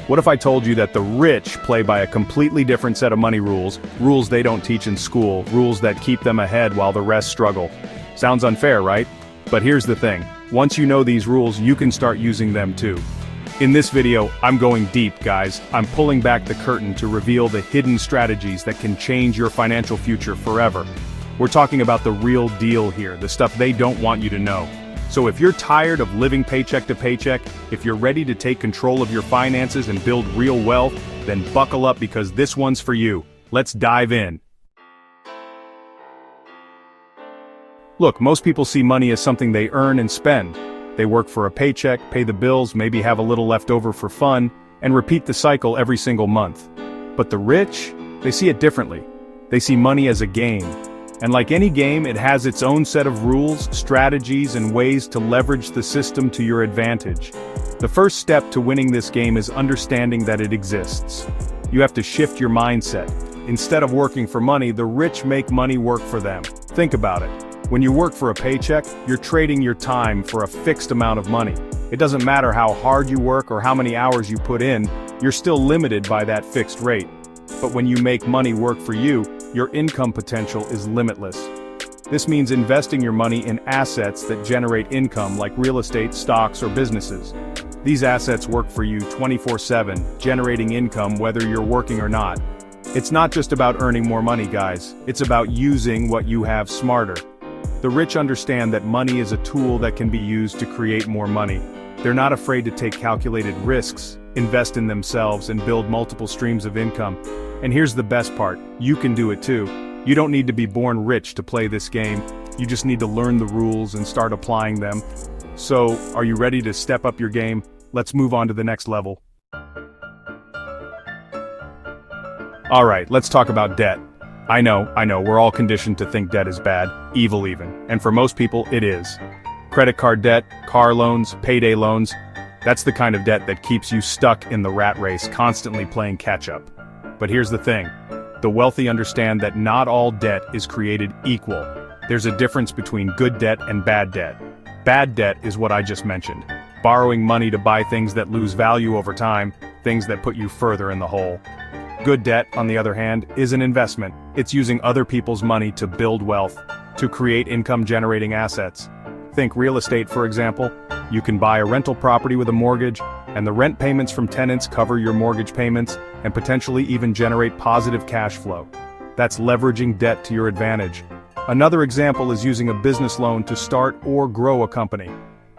What if I told you that the rich play by a completely different set of money rules, rules they don't teach in school, rules that keep them ahead while the rest struggle? Sounds unfair, right? But here's the thing. Once you know these rules, you can start using them too. In this video, I'm going deep, guys. I'm pulling back the curtain to reveal the hidden strategies that can change your financial future forever. We're talking about the real deal here, the stuff they don't want you to know. So if you're tired of living paycheck to paycheck, if you're ready to take control of your finances and build real wealth, then buckle up because this one's for you. Let's dive in. Look, most people see money as something they earn and spend. They work for a paycheck, pay the bills, maybe have a little left over for fun, and repeat the cycle every single month. But the rich, they see it differently. They see money as a game. And like any game, it has its own set of rules, strategies, and ways to leverage the system to your advantage. The first step to winning this game is understanding that it exists. You have to shift your mindset. Instead of working for money, the rich make money work for them. Think about it. When you work for a paycheck, you're trading your time for a fixed amount of money. It doesn't matter how hard you work or how many hours you put in, you're still limited by that fixed rate. But when you make money work for you, your income potential is limitless. This means investing your money in assets that generate income like real estate, stocks, or businesses. These assets work for you 24/7, generating income whether you're working or not. It's not just about earning more money, guys. It's about using what you have smarter. The rich understand that money is a tool that can be used to create more money. They're not afraid to take calculated risks, invest in themselves, and build multiple streams of income. And here's the best part, you can do it too. You don't need to be born rich to play this game. You just need to learn the rules and start applying them. So, are you ready to step up your game? Let's move on to the next level. Alright, let's talk about debt. I know, we're all conditioned to think debt is bad, evil even, and for most people, it is. Credit card debt, car loans, payday loans, that's the kind of debt that keeps you stuck in the rat race, constantly playing catch-up. But here's the thing, the wealthy understand that not all debt is created equal. There's a difference between good debt and bad debt. Bad debt is what I just mentioned, borrowing money to buy things that lose value over time, things that put you further in the hole. Good debt, on the other hand, is an investment. It's using other people's money to build wealth, to create income-generating assets. Think real estate, for example. You can buy a rental property with a mortgage, and the rent payments from tenants cover your mortgage payments, and potentially even generate positive cash flow. That's leveraging debt to your advantage. Another example is using a business loan to start or grow a company.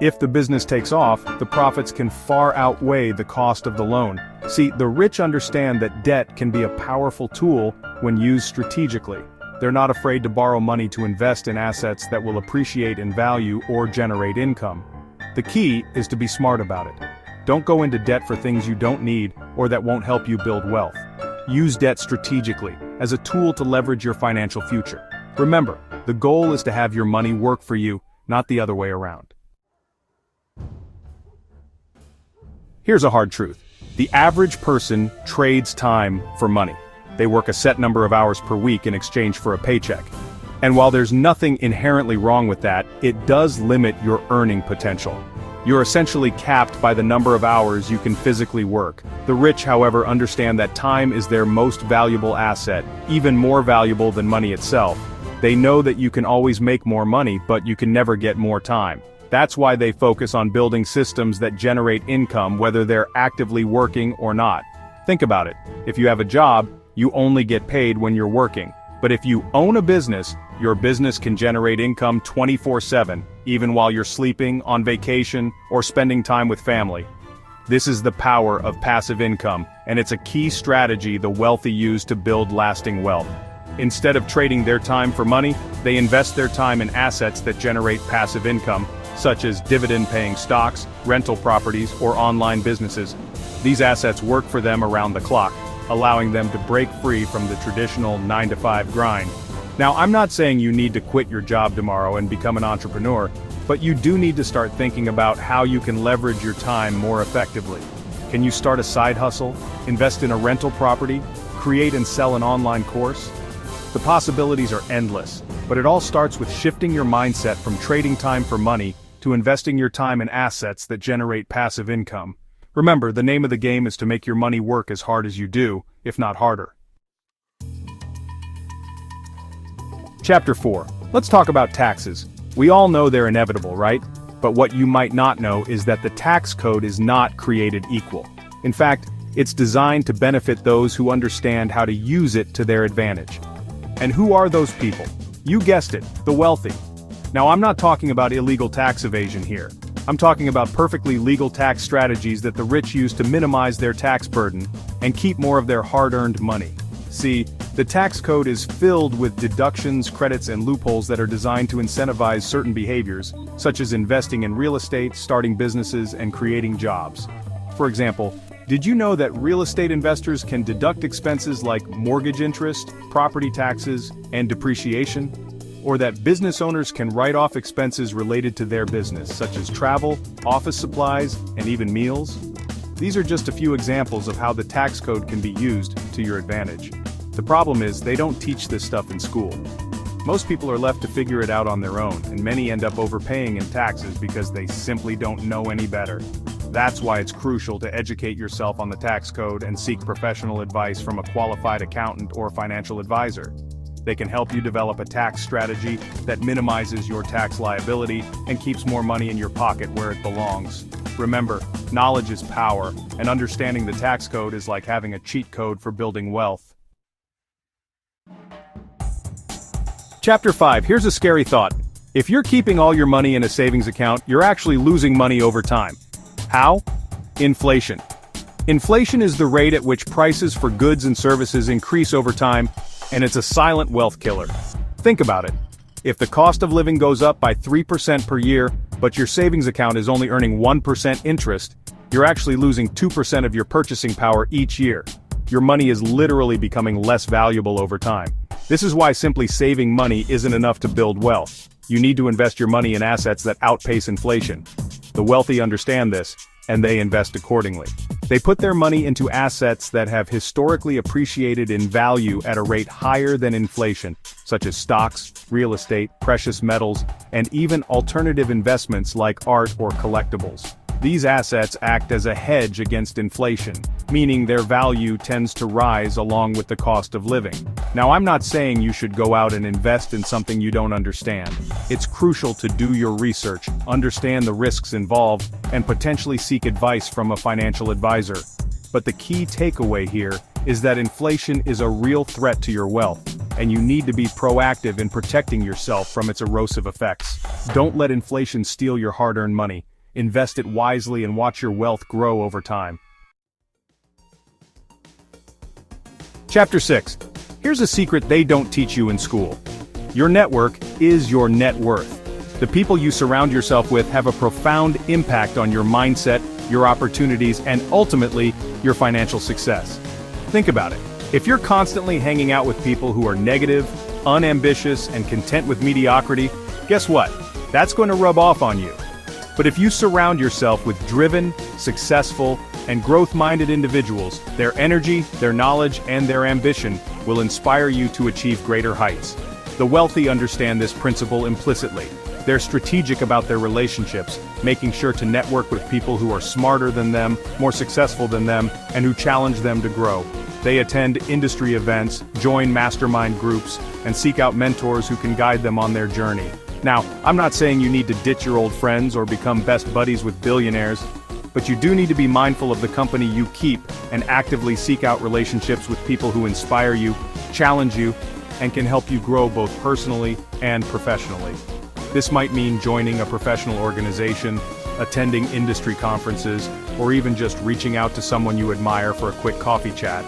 If the business takes off, the profits can far outweigh the cost of the loan. See, the rich understand that debt can be a powerful tool when used strategically. They're not afraid to borrow money to invest in assets that will appreciate in value or generate income. The key is to be smart about it. Don't go into debt for things you don't need or that won't help you build wealth. Use debt strategically, as a tool to leverage your financial future. Remember, the goal is to have your money work for you, not the other way around. Here's a hard truth. The average person trades time for money. They work a set number of hours per week in exchange for a paycheck. And while there's nothing inherently wrong with that, it does limit your earning potential. You're essentially capped by the number of hours you can physically work. The rich, however, understand that time is their most valuable asset, even more valuable than money itself. They know that you can always make more money, but you can never get more time. That's why they focus on building systems that generate income whether they're actively working or not. Think about it. If you have a job, you only get paid when you're working. But if you own a business, your business can generate income 24/7, even while you're sleeping, on vacation, or spending time with family. This is the power of passive income, and it's a key strategy the wealthy use to build lasting wealth. Instead of trading their time for money, they invest their time in assets that generate passive income, such as dividend-paying stocks, rental properties, or online businesses. These assets work for them around the clock, allowing them to break free from the traditional 9-to-5 grind. Now, I'm not saying you need to quit your job tomorrow and become an entrepreneur, but you do need to start thinking about how you can leverage your time more effectively. Can you start a side hustle, invest in a rental property, create and sell an online course? The possibilities are endless, but it all starts with shifting your mindset from trading time for money to investing your time in assets that generate passive income. Remember, the name of the game is to make your money work as hard as you do, if not harder. Chapter 4. Let's talk about taxes. We all know they're inevitable, right? But what you might not know is that the tax code is not created equal. In fact, it's designed to benefit those who understand how to use it to their advantage. And who are those people? You guessed it, the wealthy. Now, I'm not talking about illegal tax evasion here. I'm talking about perfectly legal tax strategies that the rich use to minimize their tax burden and keep more of their hard-earned money. See, the tax code is filled with deductions, credits, and loopholes that are designed to incentivize certain behaviors, such as investing in real estate, starting businesses, and creating jobs. For example, did you know that real estate investors can deduct expenses like mortgage interest, property taxes, and depreciation? Or that business owners can write off expenses related to their business, such as travel, office supplies, and even meals? These are just a few examples of how the tax code can be used to your advantage. The problem is, they don't teach this stuff in school. Most people are left to figure it out on their own, and many end up overpaying in taxes because they simply don't know any better. That's why it's crucial to educate yourself on the tax code and seek professional advice from a qualified accountant or financial advisor. They can help you develop a tax strategy that minimizes your tax liability and keeps more money in your pocket where it belongs. Remember, knowledge is power, and understanding the tax code is like having a cheat code for building wealth. Chapter 5. Here's a scary thought. If you're keeping all your money in a savings account, you're actually losing money over time. How? Inflation. Inflation is the rate at which prices for goods and services increase over time, and it's a silent wealth killer. Think about it. If the cost of living goes up by 3% per year, but your savings account is only earning 1% interest, you're actually losing 2% of your purchasing power each year. Your money is literally becoming less valuable over time. This is why simply saving money isn't enough to build wealth. You need to invest your money in assets that outpace inflation. The wealthy understand this, and they invest accordingly. They put their money into assets that have historically appreciated in value at a rate higher than inflation, such as stocks, real estate, precious metals, and even alternative investments like art or collectibles. These assets act as a hedge against inflation, meaning their value tends to rise along with the cost of living. Now, I'm not saying you should go out and invest in something you don't understand. It's crucial to do your research, understand the risks involved, and potentially seek advice from a financial advisor. But the key takeaway here is that inflation is a real threat to your wealth, and you need to be proactive in protecting yourself from its erosive effects. Don't let inflation steal your hard-earned money. Invest it wisely and watch your wealth grow over time. Chapter 6. Here's a secret they don't teach you in school. Your network is your net worth. The people you surround yourself with have a profound impact on your mindset, your opportunities, and ultimately, your financial success. Think about it. If you're constantly hanging out with people who are negative, unambitious, and content with mediocrity, guess what? That's going to rub off on you. But if you surround yourself with driven, successful, and growth-minded individuals, their energy, their knowledge, and their ambition will inspire you to achieve greater heights. The wealthy understand this principle implicitly. They're strategic about their relationships, making sure to network with people who are smarter than them, more successful than them, and who challenge them to grow. They attend industry events, join mastermind groups, and seek out mentors who can guide them on their journey. Now, I'm not saying you need to ditch your old friends or become best buddies with billionaires, but you do need to be mindful of the company you keep and actively seek out relationships with people who inspire you, challenge you, and can help you grow both personally and professionally. This might mean joining a professional organization, attending industry conferences, or even just reaching out to someone you admire for a quick coffee chat.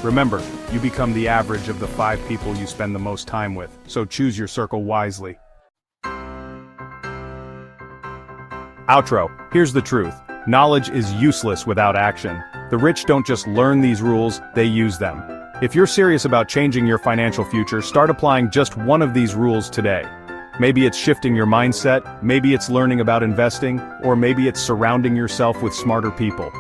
Remember, you become the average of the 5 people you spend the most time with, so choose your circle wisely. Outro. Here's the truth. Knowledge is useless without action. The rich don't just learn these rules, they use them. If you're serious about changing your financial future, start applying just one of these rules today. Maybe it's shifting your mindset, maybe it's learning about investing, or maybe it's surrounding yourself with smarter people.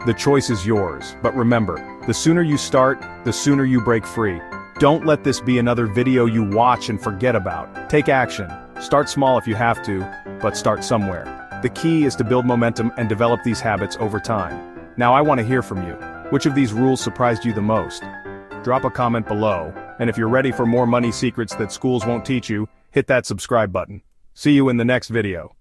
The choice is yours, but remember, the sooner you start, the sooner you break free. Don't let this be another video you watch and forget about. Take action. Start small if you have to, but start somewhere. The key is to build momentum and develop these habits over time. Now I want to hear from you. Which of these rules surprised you the most? Drop a comment below, and if you're ready for more money secrets that schools won't teach you, hit that subscribe button. See you in the next video.